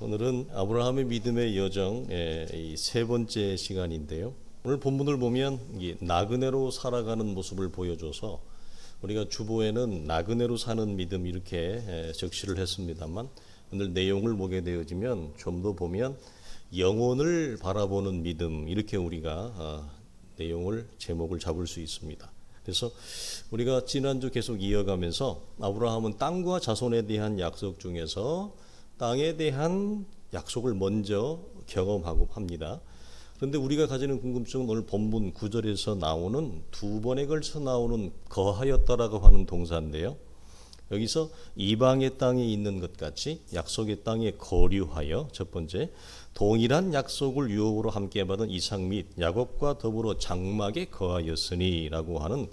오늘은 아브라함의 믿음의 여정의 세 번째 시간인데요. 오늘 본문을 보면 나그네로 살아가는 모습을 보여줘서 우리가 주보에는 나그네로 사는 믿음 이렇게 적시를 했습니다만 오늘 내용을 보게 되어지면 좀 더 보면 영혼을 바라보는 믿음 이렇게 우리가 내용을 제목을 잡을 수 있습니다. 그래서 우리가 지난주 계속 이어가면서 아브라함은 땅과 자손에 대한 약속 중에서 땅에 대한 약속을 먼저 경험하고 합니다. 그런데 우리가 가지는 궁금증은 오늘 본문 9절에서 나오는 두 번에 걸쳐 나오는 거하였다라고 하는 동사인데요. 여기서 이방의 땅에 있는 것 같이 약속의 땅에 거류하여 첫 번째 동일한 약속을 유업으로 함께 받은 이삭 및 야곱과 더불어 장막에 거하였으니라고 하는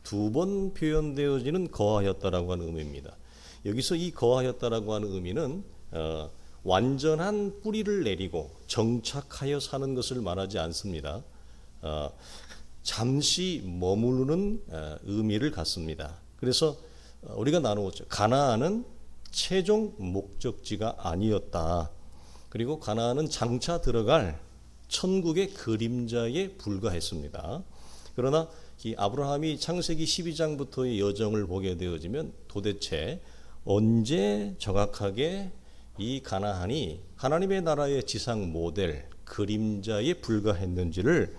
두 번 표현되어지는 거하였다라고 하는 의미입니다. 여기서 이 거하였다라고 하는 의미는 완전한 뿌리를 내리고 정착하여 사는 것을 말하지 않습니다. 잠시 머무르는 의미를 갖습니다. 그래서 우리가 나누었죠. 가나안은 최종 목적지가 아니었다. 그리고 가나안은 장차 들어갈 천국의 그림자에 불과했습니다. 그러나 이 아브라함이 창세기 12장부터의 여정을 보게 되어지면 도대체 언제 정확하게 이 가나안이 하나님의 나라의 지상 모델 그림자에 불과했는지를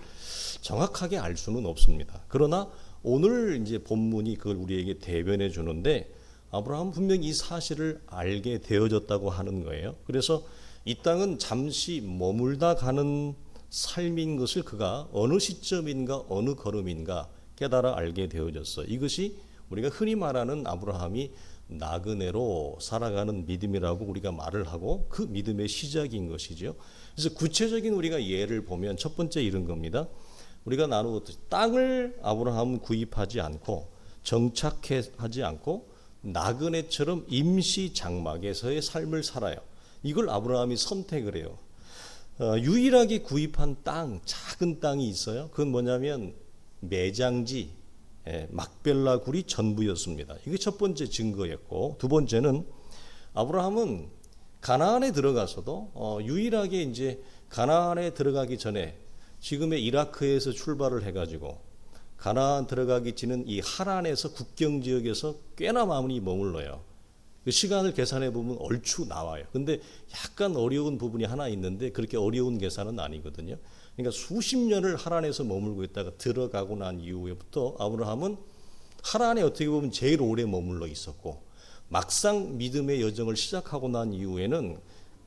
정확하게 알 수는 없습니다. 그러나 오늘 이제 본문이 그걸 우리에게 대변해 주는데 아브라함은 분명히 이 사실을 알게 되어졌다고 하는 거예요. 그래서 이 땅은 잠시 머물다 가는 삶인 것을 그가 어느 시점인가 어느 걸음인가 깨달아 알게 되어졌어. 이것이 우리가 흔히 말하는 아브라함이 나그네로 살아가는 믿음이라고 우리가 말을 하고 그 믿음의 시작인 것이죠. 그래서 구체적인 우리가 예를 보면 첫 번째 이런 겁니다. 우리가 나누었듯이 땅을 아브라함은 구입하지 않고 정착하지 않고 나그네처럼 임시 장막에서의 삶을 살아요. 이걸 아브라함이 선택을 해요. 유일하게 구입한 땅, 작은 땅이 있어요. 그건 뭐냐면 매장지, 막벨라 굴이 전부였습니다. 이게 첫 번째 증거였고, 두 번째는 아브라함은 가나안에 들어가서도 유일하게 이제 가나안에 들어가기 전에 지금의 이라크에서 출발을 해가지고 가나안 들어가기 전은 이 하란에서 국경 지역에서 꽤나 많이 머물러요. 그 시간을 계산해 보면 얼추 나와요. 근데 약간 어려운 부분이 하나 있는데 그렇게 어려운 계산은 아니거든요. 그러니까 수십 년을 하란에서 머물고 있다가 들어가고 난 이후부터 아브라함은 하란에 어떻게 보면 제일 오래 머물러 있었고 막상 믿음의 여정을 시작하고 난 이후에는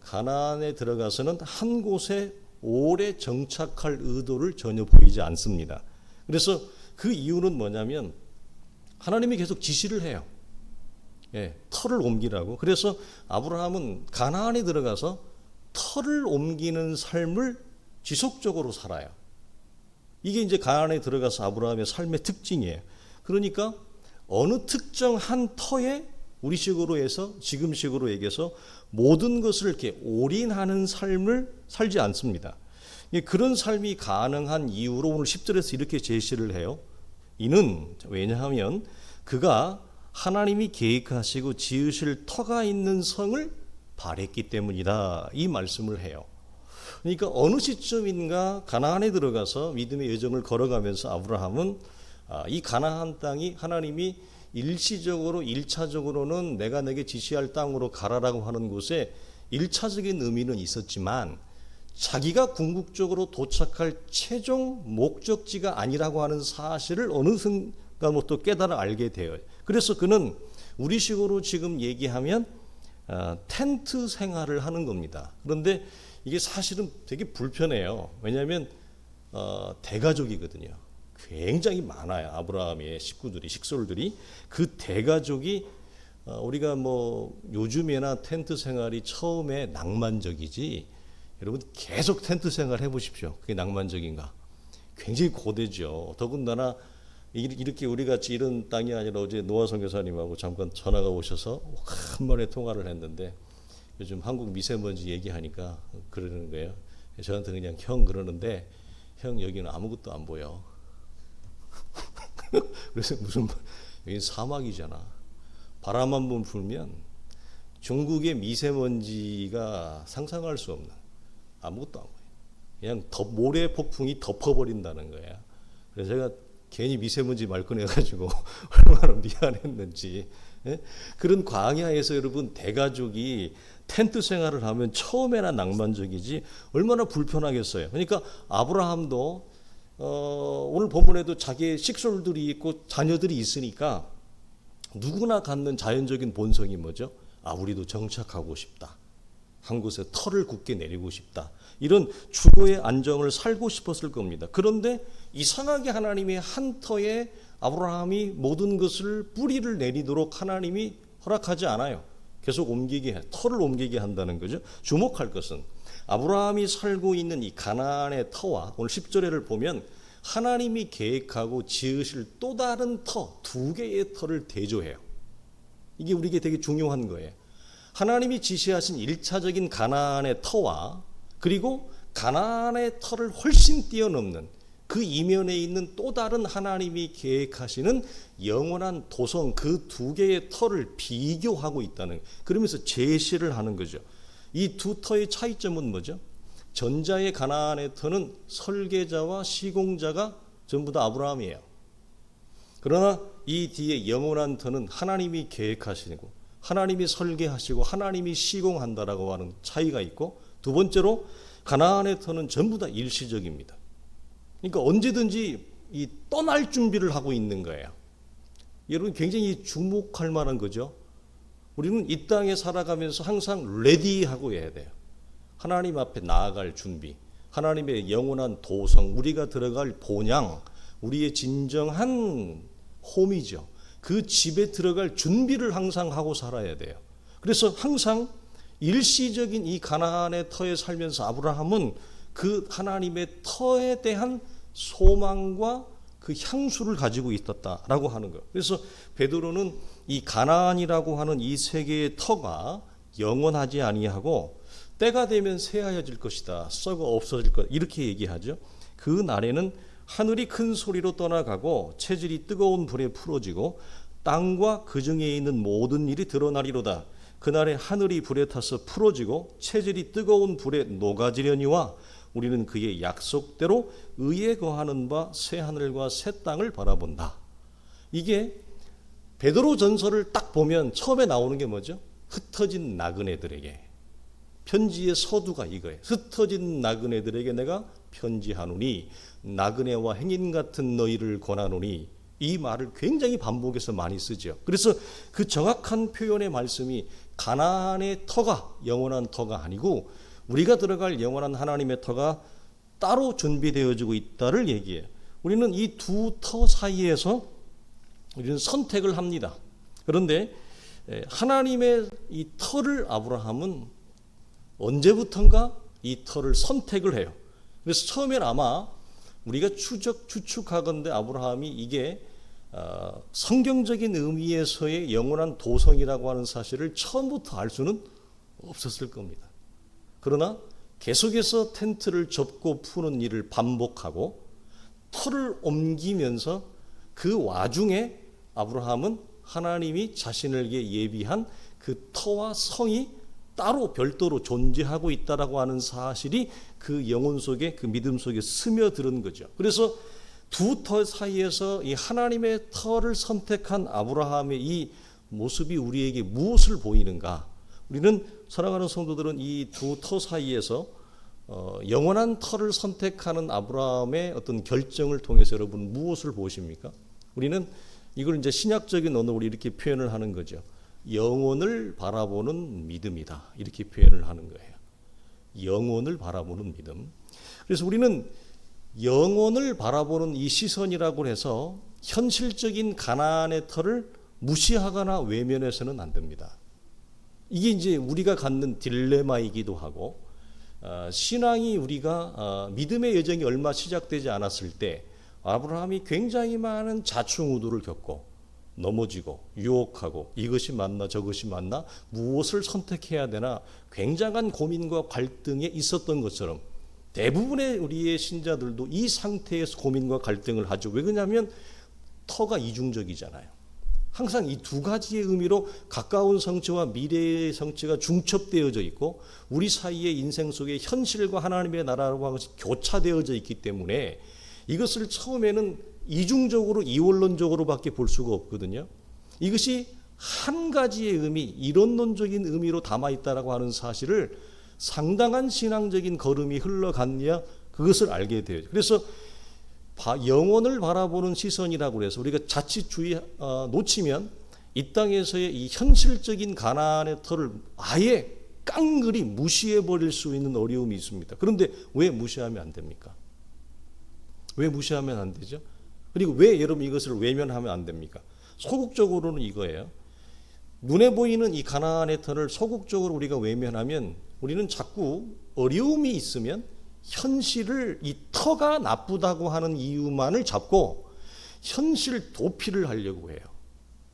가나안에 들어가서는 한 곳에 오래 정착할 의도를 전혀 보이지 않습니다. 그래서 그 이유는 뭐냐면 하나님이 계속 지시를 해요. 터를 옮기라고. 그래서 아브라함은 가나안에 들어가서 터를 옮기는 삶을 지속적으로 살아요. 이게 이제 가나안에 들어가서 아브라함의 삶의 특징이에요. 그러니까 어느 특정 한 터에 우리식으로 해서 지금식으로 얘기해서 모든 것을 이렇게 올인하는 삶을 살지 않습니다. 그런 삶이 가능한 이유로 오늘 10절에서 이렇게 제시를 해요. 이는 왜냐하면 그가 하나님이 계획하시고 지으실 터가 있는 성을 바랬기 때문이다. 이 말씀을 해요. 그러니까 어느 시점인가 가나안에 들어가서 믿음의 여정을 걸어가면서 아브라함은 이 가나안 땅이 하나님이 일시적으로 1차적으로는 내가 내게 지시할 땅으로 가라라고 하는 곳에 1차적인 의미는 있었지만 자기가 궁극적으로 도착할 최종 목적지가 아니라고 하는 사실을 어느 순간부터 깨달아 알게 돼요. 그래서 그는 우리식으로 지금 얘기하면 텐트 생활을 하는 겁니다. 그런데 이게 사실은 되게 불편해요. 왜냐하면 대가족이거든요. 굉장히 많아요. 아브라함의 식구들이, 식솔들이. 그 대가족이 우리가 뭐 요즘에나 텐트 생활이 처음에 낭만적이지 여러분 계속 텐트 생활 해보십시오. 그게 낭만적인가? 굉장히 고되죠. 더군다나 이렇게 우리 같이 이런 땅이 아니라 어제 노아 선교사님하고 잠깐 전화가 오셔서 한번에 통화를 했는데 요즘 한국 미세먼지 얘기하니까 그러는 거예요. 저한테 그냥 형 그러는데 형 여기는 아무것도 안 보여. 그래서 무슨 여기 사막이잖아. 바람 한 번 불면 중국의 미세먼지가 상상할 수 없는 아무것도 안 보여요. 그냥 모래 폭풍이 덮어버린다는 거야. 그래서 제가 괜히 미세먼지 말 꺼내가지고 얼마나 미안했는지. 예? 그런 광야에서 여러분 대가족이 텐트 생활을 하면 처음에나 낭만적이지 얼마나 불편하겠어요. 그러니까 아브라함도 오늘 본문에도 자기의 식솔들이 있고 자녀들이 있으니까 누구나 갖는 자연적인 본성이 뭐죠? 우리도 정착하고 싶다. 한 곳에 털을 굳게 내리고 싶다. 이런 주거의 안정을 살고 싶었을 겁니다. 그런데 이상하게 하나님이 한 터에 아브라함이 모든 것을 뿌리를 내리도록 하나님이 허락하지 않아요. 계속 털을 옮기게 한다는 거죠. 주목할 것은 아브라함이 살고 있는 이 가나안의 터와 오늘 10절에를 보면 하나님이 계획하고 지으실 또 다른 터, 두 개의 터를 대조해요. 이게 우리에게 되게 중요한 거예요. 하나님이 지시하신 1차적인 가나안의 터와 그리고 가나안의 터를 훨씬 뛰어넘는 그 이면에 있는 또 다른 하나님이 계획하시는 영원한 도성 그 두 개의 터를 비교하고 있다는, 그러면서 제시를 하는 거죠. 이 두 터의 차이점은 뭐죠? 전자의 가나안의 터는 설계자와 시공자가 전부 다 아브라함이에요. 그러나 이 뒤에 영원한 터는 하나님이 계획하시고 하나님이 설계하시고 하나님이 시공한다라고 하는 차이가 있고, 두 번째로 가나안의 터는 전부 다 일시적입니다. 그러니까 언제든지 이 떠날 준비를 하고 있는 거예요. 여러분 굉장히 주목할 만한 거죠. 우리는 이 땅에 살아가면서 항상 레디하고 해야 돼요. 하나님 앞에 나아갈 준비, 하나님의 영원한 도성, 우리가 들어갈 본향, 우리의 진정한 홈이죠. 그 집에 들어갈 준비를 항상 하고 살아야 돼요. 그래서 항상 일시적인 이 가나안의 터에 살면서 아브라함은 그 하나님의 터에 대한 소망과 그 향수를 가지고 있었다라고 하는 거예요. 그래서 베드로는 이 가나안이라고 하는 이 세계의 터가 영원하지 아니하고 때가 되면 새하여질 것이다, 썩어 없어질 것, 이렇게 얘기하죠. 그 날에는 하늘이 큰 소리로 떠나가고 체질이 뜨거운 불에 풀어지고 땅과 그 중에 있는 모든 일이 드러나리로다. 그날에 하늘이 불에 타서 풀어지고 체질이 뜨거운 불에 녹아지려니와 우리는 그의 약속대로 의에 거하는 바 새 하늘과 새 땅을 바라본다. 이게 베드로 전서를 딱 보면 처음에 나오는 게 뭐죠? 흩어진 나그네들에게 편지의 서두가 이거예요. 흩어진 나그네들에게 내가 편지하노니 나그네와 행인 같은 너희를 권하노니, 이 말을 굉장히 반복해서 많이 쓰죠. 그래서 그 정확한 표현의 말씀이 가나안의 터가 영원한 터가 아니고 우리가 들어갈 영원한 하나님의 터가 따로 준비되어지고 있다를 얘기해요. 우리는 이 두 터 사이에서 우리는 선택을 합니다. 그런데 하나님의 이 터를 아브라함은 언제부턴가 이 터를 선택을 해요. 그래서 처음엔 아마 우리가 추측하건대 아브라함이 이게 성경적인 의미에서의 영원한 도성이라고 하는 사실을 처음부터 알 수는 없었을 겁니다. 그러나 계속해서 텐트를 접고 푸는 일을 반복하고 터를 옮기면서 그 와중에 아브라함은 하나님이 자신에게 예비한 그 터와 성이 따로 별도로 존재하고 있다라고 하는 사실이 그 영혼 속에, 그 믿음 속에 스며드는 거죠. 그래서 두 터 사이에서 이 하나님의 터를 선택한 아브라함의 이 모습이 우리에게 무엇을 보이는가? 우리는 사랑하는 성도들은 이 두 터 사이에서 영원한 터를 선택하는 아브라함의 어떤 결정을 통해서 여러분 무엇을 보십니까? 우리는 이걸 이제 신약적인 언어로 이렇게 표현을 하는 거죠. 영혼을 바라보는 믿음이다, 이렇게 표현을 하는 거예요. 영혼을 바라보는 믿음. 그래서 우리는 영혼을 바라보는 이 시선이라고 해서 현실적인 가나안의 터를 무시하거나 외면해서는 안 됩니다. 이게 이제 우리가 갖는 딜레마이기도 하고, 신앙이 우리가 믿음의 여정이 얼마 시작되지 않았을 때 아브라함이 굉장히 많은 자충우도를 겪고 넘어지고 유혹하고 이것이 맞나 저것이 맞나 무엇을 선택해야 되나 굉장한 고민과 갈등에 있었던 것처럼 대부분의 우리의 신자들도 이 상태에서 고민과 갈등을 하죠. 왜 그러냐면 터가 이중적이잖아요. 항상 이 두 가지의 의미로 가까운 성취와 미래의 성취가 중첩되어져 있고 우리 사이의 인생 속에 현실과 하나님의 나라라고 하는 것이 교차되어져 있기 때문에 이것을 처음에는 이중적으로 이원론적으로밖에 볼 수가 없거든요. 이것이 한 가지의 의미, 이론론적인 의미로 담아있다라고 하는 사실을 상당한 신앙적인 걸음이 흘러갔냐 그것을 알게 돼요. 그래서 영혼을 바라보는 시선이라고 해서 우리가 자칫 놓치면 이 땅에서의 이 현실적인 가나안의 터를 아예 깡그리 무시해버릴 수 있는 어려움이 있습니다. 그런데 왜 무시하면 안 됩니까? 왜 무시하면 안 되죠? 그리고 왜 여러분 이것을 외면하면 안 됩니까? 소극적으로는 이거예요. 눈에 보이는 이 가나안의 터를 소극적으로 우리가 외면하면 우리는 자꾸 어려움이 있으면 현실을 이 터가 나쁘다고 하는 이유만을 잡고 현실 도피를 하려고 해요.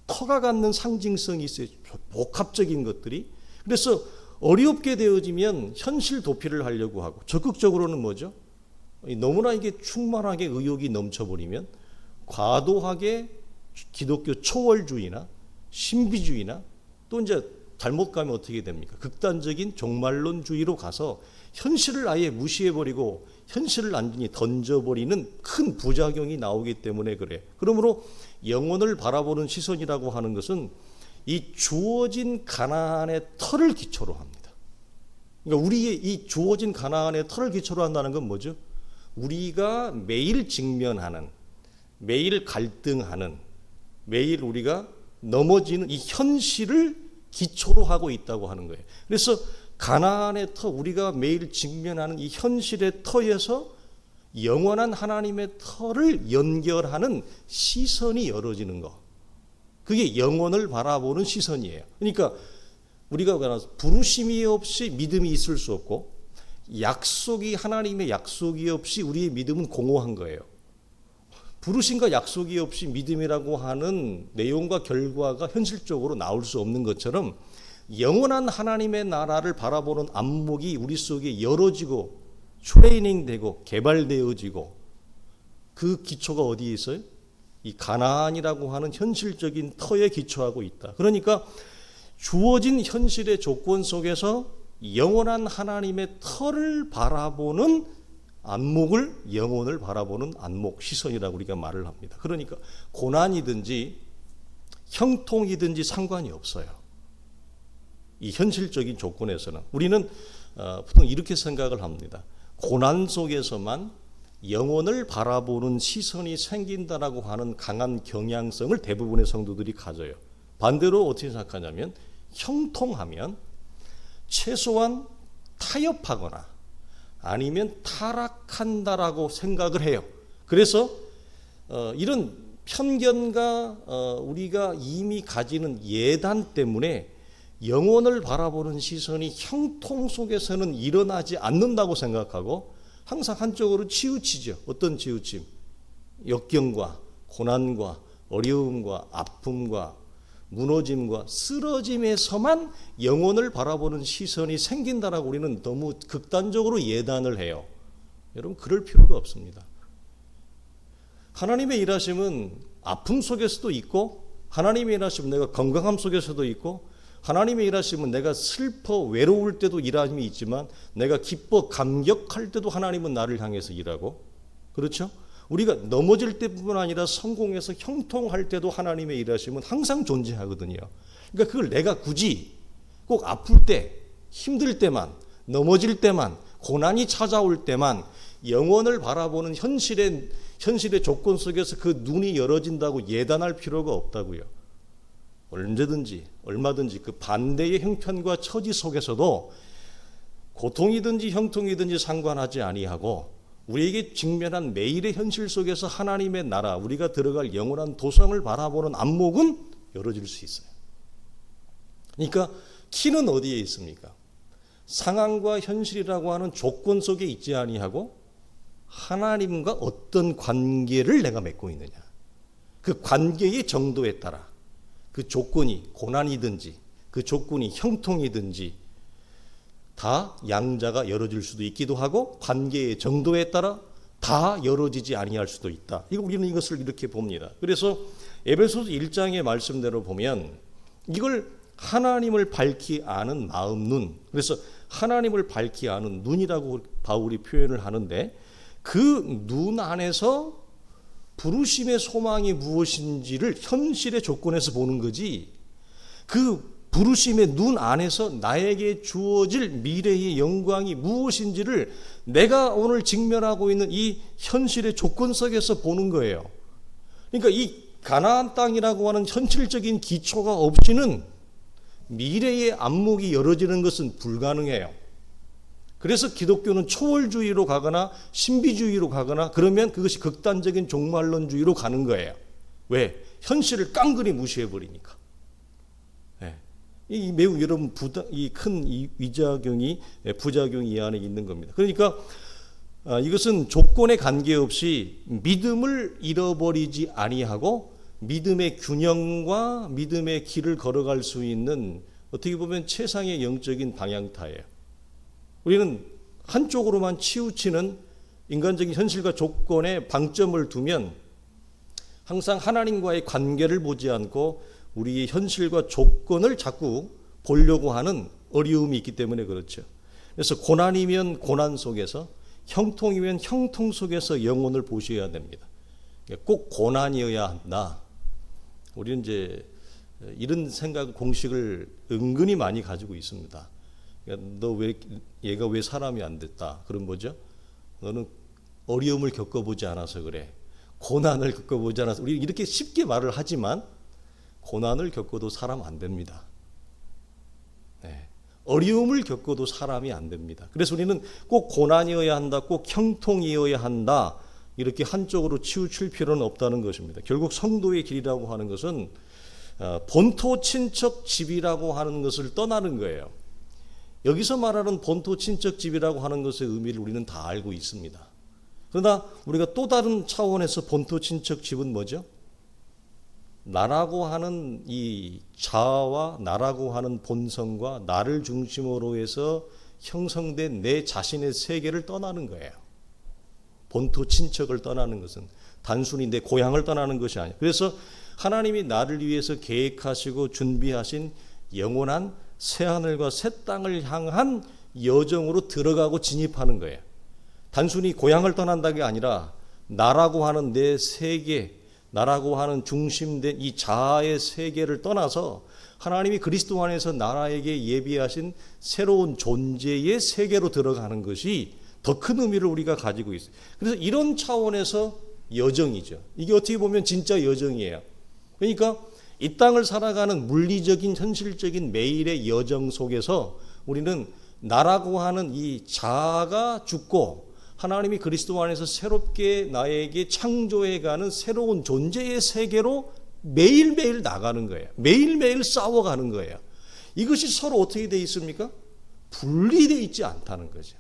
터가 갖는 상징성이 있어요. 복합적인 것들이. 그래서 어렵게 되어지면 현실 도피를 하려고 하고 적극적으로는 뭐죠? 너무나 이게 충만하게 의욕이 넘쳐버리면 과도하게 기독교 초월주의나 신비주의나 또 이제 잘못 가면 어떻게 됩니까? 극단적인 종말론주의로 가서 현실을 아예 무시해버리고 현실을 완전히 던져버리는 큰 부작용이 나오기 때문에 그래. 그러므로 영혼을 바라보는 시선이라고 하는 것은 이 주어진 가나안의 터를 기초로 합니다. 그러니까 우리의 이 주어진 가나안의 터를 기초로 한다는 건 뭐죠? 우리가 매일 직면하는, 매일 갈등하는, 매일 우리가 넘어지는 이 현실을 기초로 하고 있다고 하는 거예요. 그래서 가나안의 터, 우리가 매일 직면하는 이 현실의 터에서 영원한 하나님의 터를 연결하는 시선이 열어지는 것. 그게 영혼을 바라보는 시선이에요. 그러니까 우리가 부르심이 없이 믿음이 있을 수 없고 약속이 하나님의 약속이 없이 우리의 믿음은 공허한 거예요. 부르심과 약속이 없이 믿음이라고 하는 내용과 결과가 현실적으로 나올 수 없는 것처럼 영원한 하나님의 나라를 바라보는 안목이 우리 속에 열어지고 트레이닝되고 개발되어지고 그 기초가 어디에 있어요? 이 가나안이라고 하는 현실적인 터에 기초하고 있다. 그러니까 주어진 현실의 조건 속에서 영원한 하나님의 터를 바라보는 안목을 영혼을 바라보는 안목, 시선이라고 우리가 말을 합니다. 그러니까 고난이든지 형통이든지 상관이 없어요. 이 현실적인 조건에서는 우리는 보통 이렇게 생각을 합니다. 고난 속에서만 영혼을 바라보는 시선이 생긴다라고 하는 강한 경향성을 대부분의 성도들이 가져요. 반대로 어떻게 생각하냐면 형통하면 최소한 타협하거나 아니면 타락한다라고 생각을 해요. 그래서 이런 편견과 우리가 이미 가지는 예단 때문에 영혼을 바라보는 시선이 형통 속에서는 일어나지 않는다고 생각하고 항상 한쪽으로 치우치죠. 어떤 치우침? 역경과 고난과 어려움과 아픔과 무너짐과 쓰러짐에서만 영혼을 바라보는 시선이 생긴다라고 우리는 너무 극단적으로 예단을 해요. 여러분 그럴 필요가 없습니다. 하나님의 일하심은 아픔 속에서도 있고 하나님의 일하심은 내가 건강함 속에서도 있고 하나님의 일하심은 내가 슬퍼 외로울 때도 일하심이 있지만 내가 기뻐 감격할 때도 하나님은 나를 향해서 일하고 그렇죠? 우리가 넘어질 때뿐만 아니라 성공해서 형통할 때도 하나님의 일하심은 항상 존재하거든요. 그러니까 그걸 내가 굳이 꼭 아플 때, 힘들 때만, 넘어질 때만, 고난이 찾아올 때만 영혼을 바라보는 현실의 조건 속에서 그 눈이 열어진다고 예단할 필요가 없다고요. 언제든지 얼마든지 그 반대의 형편과 처지 속에서도 고통이든지 형통이든지 상관하지 아니하고 우리에게 직면한 매일의 현실 속에서 하나님의 나라, 우리가 들어갈 영원한 도성을 바라보는 안목은 열어질 수 있어요. 그러니까 키는 어디에 있습니까? 상황과 현실이라고 하는 조건 속에 있지 아니하고 하나님과 어떤 관계를 내가 맺고 있느냐. 그 관계의 정도에 따라 그 조건이 고난이든지 그 조건이 형통이든지 다 양자가 열어질 수도 있기도 하고 관계의 정도에 따라 다 열어지지 아니할 수도 있다. 이거 우리는 이것을 이렇게 봅니다. 그래서 에베소서 1장의 말씀대로 보면 이걸 하나님을 밝히 아는 마음 눈, 그래서 하나님을 밝히 아는 눈이라고 바울이 표현을 하는데 그 눈 안에서 부르심의 소망이 무엇인지를 현실의 조건에서 보는 거지, 그 부르심의 눈 안에서 나에게 주어질 미래의 영광이 무엇인지를 내가 오늘 직면하고 있는 이 현실의 조건 속에서 보는 거예요. 그러니까 이 가나안 땅이라고 하는 현실적인 기초가 없이는 미래의 안목이 열어지는 것은 불가능해요. 그래서 기독교는 초월주의로 가거나 신비주의로 가거나 그러면 그것이 극단적인 종말론주의로 가는 거예요. 왜? 현실을 깡그리 무시해버리니까. 이 매우 여러분 큰 위작용이 부작용이 이 안에 있는 겁니다. 그러니까 이것은 조건에 관계없이 믿음을 잃어버리지 아니하고 믿음의 균형과 믿음의 길을 걸어갈 수 있는 어떻게 보면 최상의 영적인 방향타예요. 우리는 한쪽으로만 치우치는 인간적인 현실과 조건에 방점을 두면 항상 하나님과의 관계를 보지 않고 우리의 현실과 조건을 자꾸 보려고 하는 어려움이 있기 때문에 그렇죠. 그래서 고난이면 고난 속에서, 형통이면 형통 속에서 영혼을 보셔야 됩니다. 꼭 고난이어야 한다. 우리는 이제 이런 생각 공식을 은근히 많이 가지고 있습니다. 얘가 왜 사람이 안 됐다? 그런 거죠. 너는 어려움을 겪어보지 않아서 그래. 고난을 겪어보지 않아서. 우리 이렇게 쉽게 말을 하지만 고난을 겪어도 사람 안 됩니다. 어려움을 겪어도 사람이 안 됩니다. 그래서 우리는 꼭 고난이어야 한다, 꼭 형통이어야 한다, 이렇게 한쪽으로 치우칠 필요는 없다는 것입니다. 결국 성도의 길이라고 하는 것은 본토 친척 집이라고 하는 것을 떠나는 거예요. 여기서 말하는 본토 친척 집이라고 하는 것의 의미를 우리는 다 알고 있습니다. 그러나 우리가 또 다른 차원에서 본토 친척 집은 뭐죠? 나라고 하는 이 자아와 나라고 하는 본성과 나를 중심으로 해서 형성된 내 자신의 세계를 떠나는 거예요. 본토 친척을 떠나는 것은 단순히 내 고향을 떠나는 것이 아니에요. 그래서 하나님이 나를 위해서 계획하시고 준비하신 영원한 새하늘과 새 땅을 향한 여정으로 들어가고 진입하는 거예요. 단순히 고향을 떠난다는 게 아니라 나라고 하는 내 세계, 나라고 하는 중심된 이 자아의 세계를 떠나서 하나님이 그리스도 안에서 나라에게 예비하신 새로운 존재의 세계로 들어가는 것이 더 큰 의미를 우리가 가지고 있어요. 그래서 이런 차원에서 여정이죠. 이게 어떻게 보면 진짜 여정이에요. 그러니까 이 땅을 살아가는 물리적인 현실적인 매일의 여정 속에서 우리는 나라고 하는 이 자아가 죽고 하나님이 그리스도 안에서 새롭게 나에게 창조해가는 새로운 존재의 세계로 매일매일 나가는 거예요. 매일매일 싸워가는 거예요. 이것이 서로 어떻게 되어 있습니까? 분리되어 있지 않다는 거죠.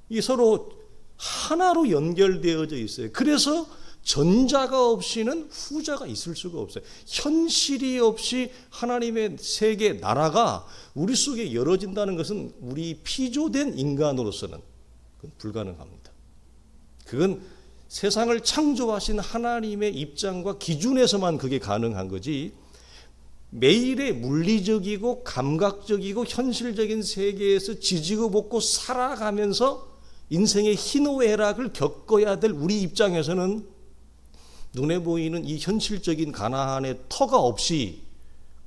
이게 서로 하나로 연결되어져 있어요. 그래서 전자가 없이는 후자가 있을 수가 없어요. 현실이 없이 하나님의 세계 나라가 우리 속에 열어진다는 것은 우리 피조된 인간으로서는 그건 불가능합니다. 그건 세상을 창조하신 하나님의 입장과 기준에서만 그게 가능한 거지, 매일의 물리적이고 감각적이고 현실적인 세계에서 지지고 볶고 살아가면서 인생의 희노애락을 겪어야 될 우리 입장에서는 눈에 보이는 이 현실적인 가나안의 터가 없이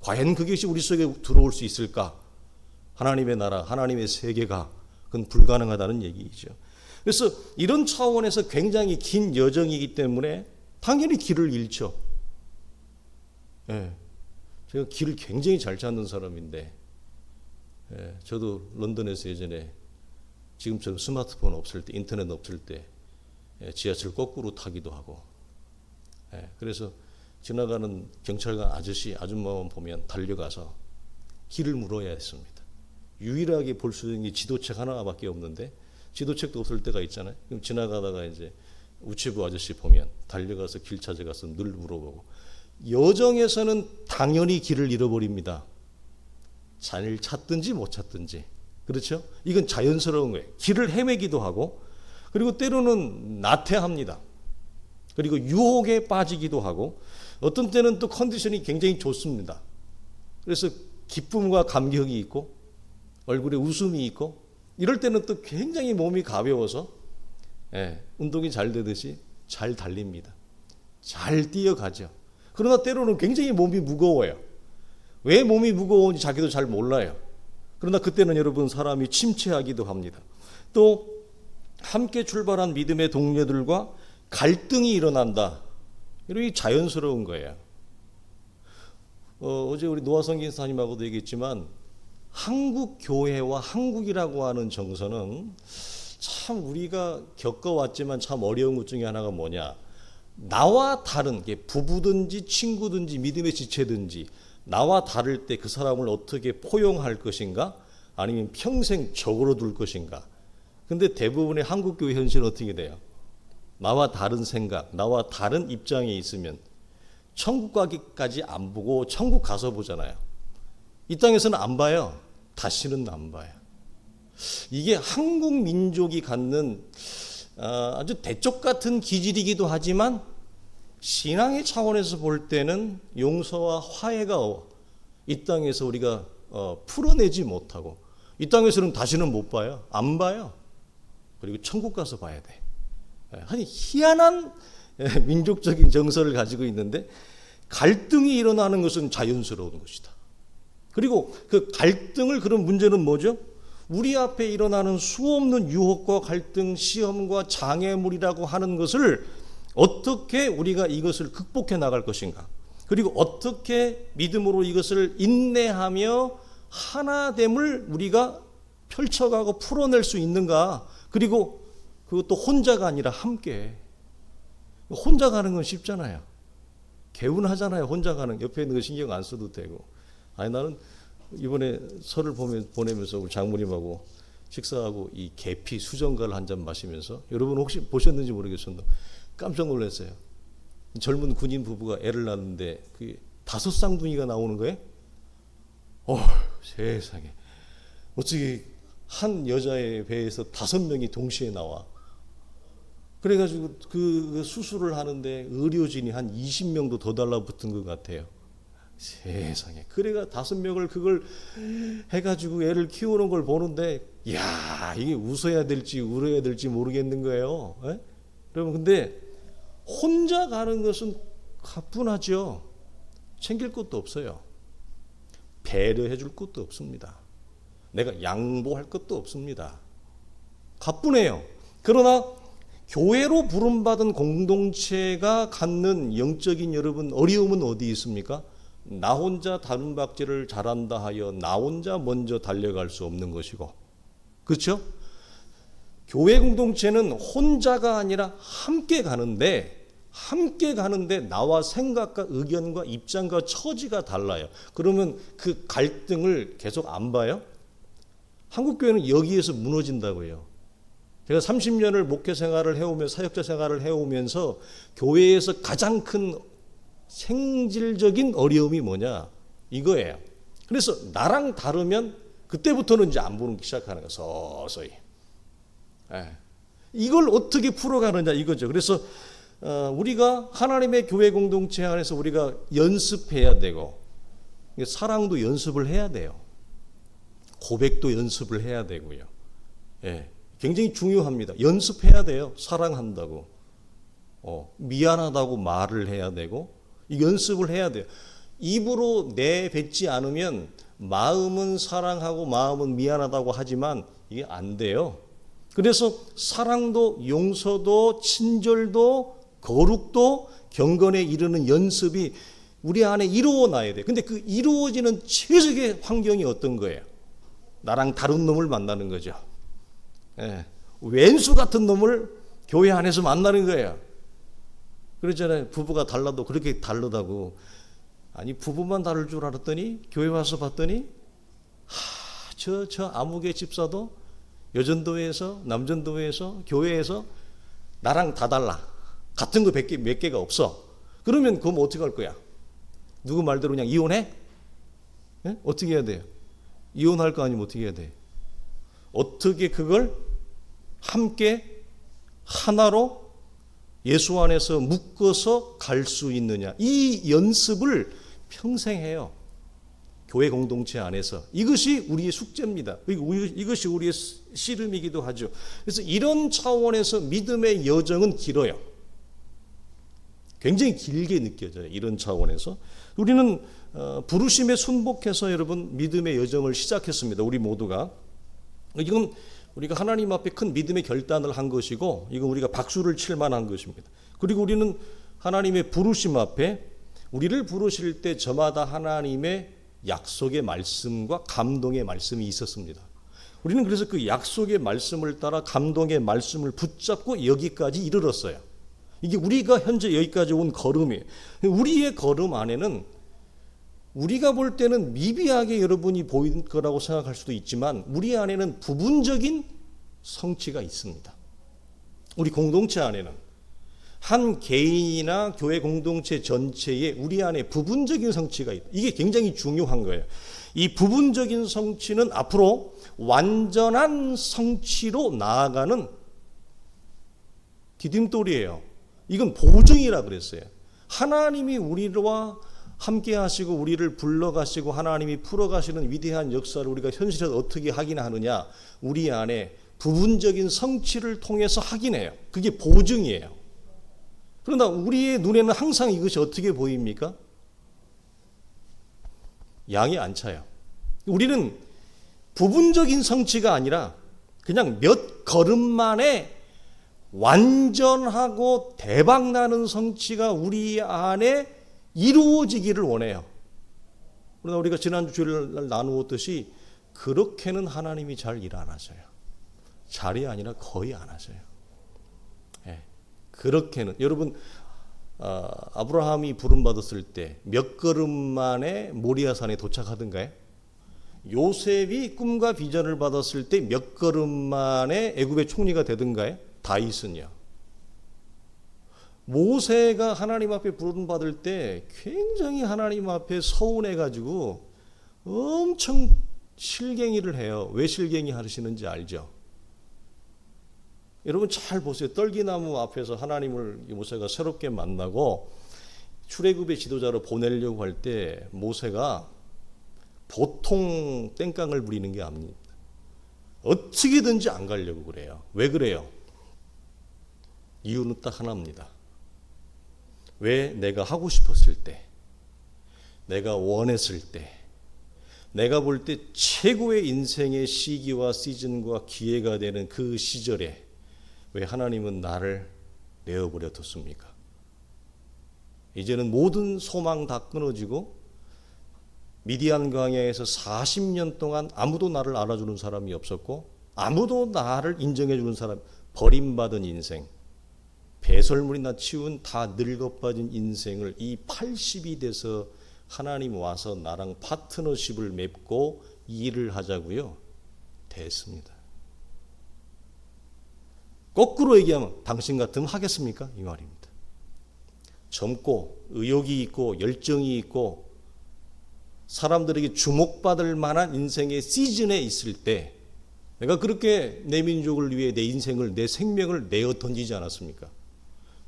과연 그것이 우리 속에 들어올 수 있을까? 하나님의 나라, 하나님의 세계가 그건 불가능하다는 얘기이죠. 그래서 이런 차원에서 굉장히 긴 여정이기 때문에 당연히 길을 잃죠. 제가 길을 굉장히 잘 찾는 사람인데, 저도 런던에서 예전에 지금처럼 스마트폰 없을 때, 인터넷 없을 때 지하철 거꾸로 타기도 하고, 그래서 지나가는 경찰관 아줌마만 보면 달려가서 길을 물어야 했습니다. 유일하게 볼 수 있는 게 지도책 하나밖에 없는데, 지도책도 없을 때가 있잖아요. 그럼 지나가다가 이제 우체부 아저씨 보면 달려가서 길 찾아가서 늘 물어보고, 여정에서는 당연히 길을 잃어버립니다. 잘 찾든지 못 찾든지. 그렇죠? 이건 자연스러운 거예요. 길을 헤매기도 하고, 그리고 때로는 나태합니다. 그리고 유혹에 빠지기도 하고 어떤 때는 또 컨디션이 굉장히 좋습니다. 그래서 기쁨과 감격이 있고 얼굴에 웃음이 있고 이럴 때는 또 굉장히 몸이 가벼워서 운동이 잘 되듯이 잘 달립니다. 잘 뛰어가죠. 그러나 때로는 굉장히 몸이 무거워요. 왜 몸이 무거운지 자기도 잘 몰라요. 그러나 그때는 여러분 사람이 침체하기도 합니다. 또 함께 출발한 믿음의 동료들과 갈등이 일어난다. 이런 자연스러운 거예요. 어제 우리 노화성 기사님하고도 얘기했지만 한국 교회와 한국이라고 하는 정서는 참 우리가 겪어왔지만 참 어려운 것 중에 하나가 뭐냐. 나와 다른 게 부부든지 친구든지 믿음의 지체든지 나와 다를 때 그 사람을 어떻게 포용할 것인가 아니면 평생 적으로 둘 것인가. 근데 대부분의 한국 교회 현실은 어떻게 돼요? 나와 다른 생각, 나와 다른 입장에 있으면 천국 가기까지 안 보고 천국 가서 보잖아요. 이 땅에서는 안 봐요. 다시는 안 봐요. 이게 한국 민족이 갖는 아주 대쪽 같은 기질이기도 하지만 신앙의 차원에서 볼 때는 용서와 화해가 이 땅에서 우리가 풀어내지 못하고 이 땅에서는 다시는 못 봐요. 안 봐요. 그리고 천국 가서 봐야 돼. 아니 희한한 민족적인 정서를 가지고 있는데 갈등이 일어나는 것은 자연스러운 것이다. 그리고 그 갈등을 그런 문제는 뭐죠? 우리 앞에 일어나는 수없는 유혹과 갈등, 시험과 장애물이라고 하는 것을 어떻게 우리가 이것을 극복해 나갈 것인가? 그리고 어떻게 믿음으로 이것을 인내하며 하나됨을 우리가 펼쳐가고 풀어낼 수 있는가? 그리고 그것도 혼자가 아니라 함께. 혼자 가는 건 쉽잖아요. 개운하잖아요. 혼자 가는. 옆에 있는 거 신경 안 써도 되고. 아니 나는 이번에 설을 보내면서 우리 장모님하고 식사하고 이 계피 수정과를 한 잔 마시면서 여러분 혹시 보셨는지 모르겠습니다. 깜짝 놀랐어요. 젊은 군인 부부가 애를 낳는데 그 5쌍둥이가 나오는 거예요? 세상에. 어떻게 한 여자의 배에서 5명이 동시에 나와. 그래가지고 그 수술을 하는데 의료진이 한 20명도 더 달라붙은 것 같아요. 세상에. 그래가 5명을 그걸 해가지고 애를 키우는 걸 보는데, 이야, 이게 웃어야 될지 울어야 될지 모르겠는 거예요. 에? 여러분, 근데 혼자 가는 것은 가뿐하죠. 챙길 것도 없어요. 배려해 줄 것도 없습니다. 내가 양보할 것도 없습니다. 가뿐해요. 그러나 교회로 부름받은 공동체가 갖는 영적인 여러분 어려움은 어디 있습니까? 나 혼자 다른 박질을 잘한다 하여 나 혼자 먼저 달려갈 수 없는 것이고, 그렇죠? 교회 공동체는 혼자가 아니라 함께 가는데 나와 생각과 의견과 입장과 처지가 달라요. 그러면 그 갈등을 계속 안 봐요? 한국 교회는 여기에서 무너진다고요. 제가 30년을 목회 생활을 해오며 사역자 생활을 해오면서 교회에서 가장 큰 생질적인 어려움이 뭐냐 이거예요. 그래서 나랑 다르면 그때부터는 이제 안 보기 시작하는 거예요. 서서히. 이걸 어떻게 풀어가느냐 이거죠. 그래서 우리가 하나님의 교회 공동체 안에서 우리가 연습해야 되고 사랑도 연습을 해야 돼요. 고백도 연습을 해야 되고요. 굉장히 중요합니다. 연습해야 돼요. 사랑한다고. 미안하다고 말을 해야 되고 이 연습을 해야 돼요. 입으로 내뱉지 않으면 마음은 사랑하고 마음은 미안하다고 하지만 이게 안 돼요. 그래서 사랑도 용서도 친절도 거룩도 경건에 이르는 연습이 우리 안에 이루어나야 돼요. 근데 그 이루어지는 최적의 환경이 어떤 거예요? 나랑 다른 놈을 만나는 거죠. 왼수 같은 놈을 교회 안에서 만나는 거예요. 그러잖아요. 부부가 달라도 그렇게 다르다고. 아니 부부만 다를 줄 알았더니 교회 와서 봤더니 저 아무개 집사도 여전도회에서 남전도회에서 교회에서 나랑 다 달라. 같은 거 몇 개가 없어. 그러면 그럼 어떻게 할 거야? 누구 말대로 그냥 이혼해? 어떻게 해야 돼요? 이혼할 거 아니면 어떻게 해야 돼? 어떻게 그걸 함께 하나로 예수 안에서 묶어서 갈 수 있느냐. 이 연습을 평생 해요. 교회 공동체 안에서. 이것이 우리의 숙제입니다. 이것이 우리의 씨름이기도 하죠. 그래서 이런 차원에서 믿음의 여정은 길어요. 굉장히 길게 느껴져요. 이런 차원에서. 우리는 부르심에 순복해서 여러분 믿음의 여정을 시작했습니다. 우리 모두가. 이건 우리가 하나님 앞에 큰 믿음의 결단을 한 것이고 이건 우리가 박수를 칠 만한 것입니다. 그리고 우리는 하나님의 부르심 앞에 우리를 부르실 때 저마다 하나님의 약속의 말씀과 감동의 말씀이 있었습니다. 우리는 그래서 그 약속의 말씀을 따라 감동의 말씀을 붙잡고 여기까지 이르렀어요. 이게 우리가 현재 여기까지 온 걸음이에요. 우리의 걸음 안에는 우리가 볼 때는 미비하게 여러분이 보일 거라고 생각할 수도 있지만 우리 안에는 부분적인 성취가 있습니다. 우리 공동체 안에는 한 개인이나 교회 공동체 전체에 우리 안에 부분적인 성취가 있다. 이게 굉장히 중요한 거예요. 이 부분적인 성취는 앞으로 완전한 성취로 나아가는 디딤돌이에요. 이건 보증이라 그랬어요. 하나님이 우리와 함께 하시고 우리를 불러가시고 하나님이 풀어가시는 위대한 역사를 우리가 현실에서 어떻게 확인하느냐. 우리 안에 부분적인 성취를 통해서 확인해요. 그게 보증이에요. 그러나 우리의 눈에는 항상 이것이 어떻게 보입니까? 양이 안 차요. 우리는 부분적인 성취가 아니라 그냥 몇 걸음만에 완전하고 대박나는 성취가 우리 안에 이루어지기를 원해요. 그러나 우리가 지난주 주일날 나누었듯이 그렇게는 하나님이 잘 일 안 하셔요. 잘이 아니라 거의 안 하셔요. 네. 그렇게는 여러분 아브라함이 부름받았을 때 몇 걸음 만에 모리아산에 도착하던가요? 요셉이 꿈과 비전을 받았을 때 몇 걸음 만에 애굽의 총리가 되던가요? 다윗은요. 모세가 하나님 앞에 부름받을 때 굉장히 하나님 앞에 서운해가지고 엄청 실갱이를 해요. 왜 실갱이 하시는지 알죠? 여러분 잘 보세요. 떨기나무 앞에서 하나님을 모세가 새롭게 만나고 출애굽의 지도자로 보내려고 할 때 모세가 보통 땡깡을 부리는 게 아닙니다. 어떻게든지 안 가려고 그래요. 왜 그래요? 이유는 딱 하나입니다. 왜? 내가 하고 싶었을 때, 내가 원했을 때, 내가 볼 때 최고의 인생의 시기와 시즌과 기회가 되는 그 시절에 왜 하나님은 나를 내어버려 뒀습니까? 이제는 모든 소망 다 끊어지고 미디안 광야에서 40년 동안 아무도 나를 알아주는 사람이 없었고 아무도 나를 인정해주는 사람, 버림받은 인생, 배설물이나 치운 다 늙어빠진 인생을 이 80이 돼서 하나님 와서 나랑 파트너십을 맺고 일을 하자고요. 됐습니다. 거꾸로 얘기하면 당신 같으면 하겠습니까? 이 말입니다. 젊고 의욕이 있고 열정이 있고 사람들에게 주목받을 만한 인생의 시즌에 있을 때 내가 그렇게 내 민족을 위해 내 인생을 내 생명을 내어 던지지 않았습니까?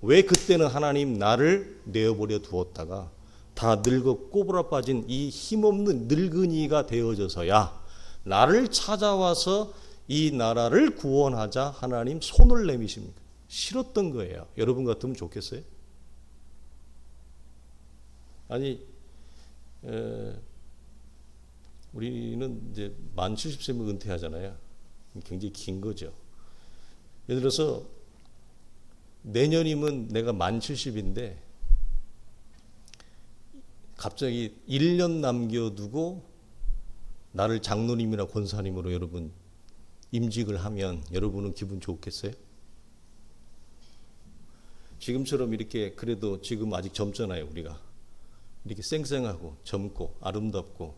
왜 그때는 하나님 나를 내어버려 두었다가 다 늙어 꼬부라 빠진 이 힘없는 늙은이가 되어져서야 나를 찾아와서 이 나라를 구원하자 하나님 손을 내미십니까? 싫었던 거예요. 여러분 같으면 좋겠어요? 아니 우리는 이제 만 70세면 은퇴하잖아요. 굉장히 긴 거죠. 예를 들어서 내년이면 내가 만 70인데 갑자기 1년 남겨두고 나를 장로님이나 권사님으로 여러분 임직을 하면 여러분은 기분 좋겠어요? 지금처럼 이렇게 그래도 지금 아직 젊잖아요. 우리가 이렇게 쌩쌩하고 젊고 아름답고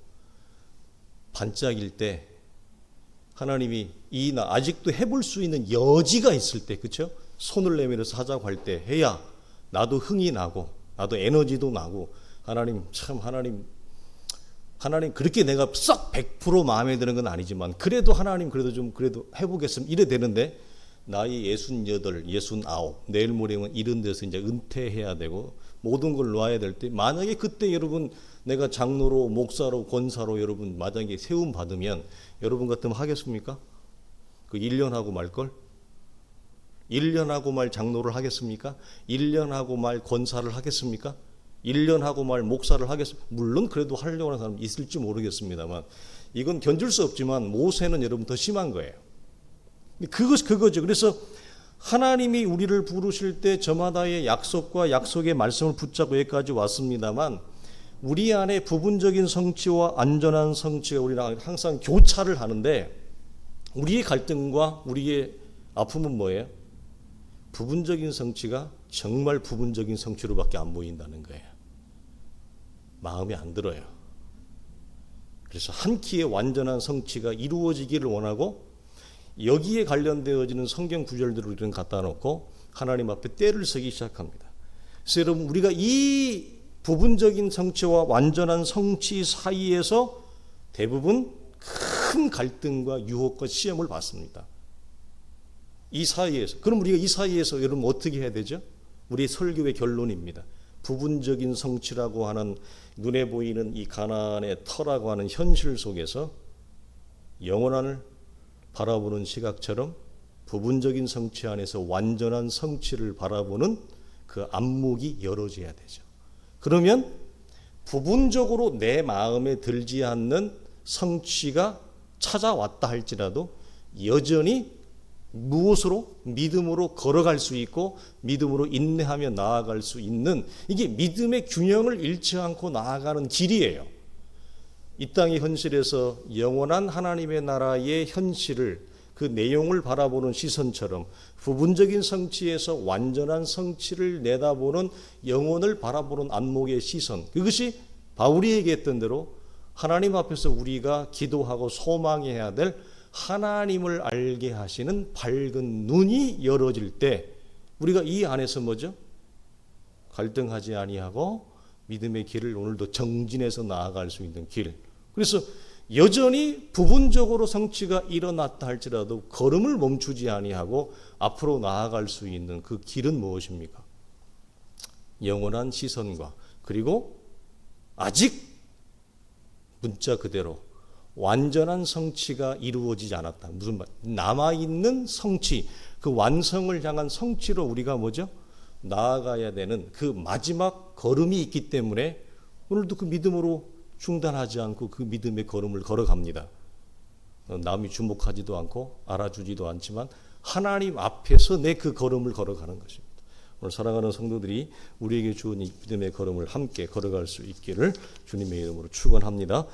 반짝일 때 하나님이 이 나 아직도 해볼 수 있는 여지가 있을 때, 그렇죠? 손을 내밀어서 하자고 할 때 해야 나도 흥이 나고 나도 에너지도 나고 하나님 참 하나님 그렇게 내가 싹 100% 마음에 드는 건 아니지만 그래도 하나님 그래도 좀 그래도 해보겠으면 이래 되는데 나이 68, 69, 내일 모레면 이런 데서 이제 은퇴해야 되고 모든 걸 놔야 될 때, 만약에 그때 여러분 내가 장로로, 목사로, 권사로 여러분 만약에 세움 받으면 여러분 같으면 하겠습니까? 그 1년 하고 말걸? 1년 하고 말 장로를 하겠습니까? 1년 하고 말 권사를 하겠습니까? 1년 하고 말 목사를 하겠습니까? 물론 그래도 하려고 하는 사람이 있을지 모르겠습니다만, 이건 견줄 수 없지만 모세는 여러분 더 심한 거예요. 그거죠. 그래서 하나님이 우리를 부르실 때 저마다의 약속과 약속의 말씀을 붙잡고 여기까지 왔습니다만, 우리 안에 부분적인 성취와 안전한 성취가 우리랑 항상 교차를 하는데, 우리의 갈등과 우리의 아픔은 뭐예요? 부분적인 성취가 정말 부분적인 성취로밖에 안 보인다는 거예요. 마음에 안 들어요. 그래서 한 키의 완전한 성취가 이루어지기를 원하고, 여기에 관련되어지는 성경 구절들을 우리는 갖다 놓고 하나님 앞에 떼를 서기 시작합니다. 그래서 여러분, 우리가 이 부분적인 성취와 완전한 성취 사이에서 대부분 큰 갈등과 유혹과 시험을 받습니다. 이 사이에서. 그럼 우리가 이 사이에서 여러분 어떻게 해야 되죠? 우리 설교의 결론입니다. 부분적인 성취라고 하는 눈에 보이는 이 가나안의 터라고 하는 현실 속에서 영원한을 바라보는 시각처럼 부분적인 성취 안에서 완전한 성취를 바라보는 그 안목이 열어져야 되죠. 그러면 부분적으로 내 마음에 들지 않는 성취가 찾아왔다 할지라도 여전히 무엇으로? 믿음으로 걸어갈 수 있고 믿음으로 인내하며 나아갈 수 있는, 이게 믿음의 균형을 잃지 않고 나아가는 길이에요. 이 땅의 현실에서 영원한 하나님의 나라의 현실을, 그 내용을 바라보는 시선처럼 부분적인 성취에서 완전한 성취를 내다보는, 영혼을 바라보는 안목의 시선, 그것이 바울이 얘기했던 대로 하나님 앞에서 우리가 기도하고 소망해야 될 하나님을 알게 하시는 밝은 눈이 열어질 때, 우리가 이 안에서 뭐죠? 갈등하지 아니하고 믿음의 길을 오늘도 정진해서 나아갈 수 있는 길. 그래서 여전히 부분적으로 성취가 일어났다 할지라도 걸음을 멈추지 아니하고 앞으로 나아갈 수 있는 그 길은 무엇입니까? 영원한 시선과, 그리고 아직 문자 그대로 완전한 성취가 이루어지지 않았다. 무슨 말? 남아있는 성취, 그 완성을 향한 성취로 우리가 뭐죠? 나아가야 되는 그 마지막 걸음이 있기 때문에 오늘도 그 믿음으로 중단하지 않고 그 믿음의 걸음을 걸어갑니다. 남이 주목하지도 않고 알아주지도 않지만 하나님 앞에서 내 그 걸음을 걸어가는 것입니다. 오늘 사랑하는 성도들이 우리에게 주은 이 믿음의 걸음을 함께 걸어갈 수 있기를 주님의 이름으로 축원합니다.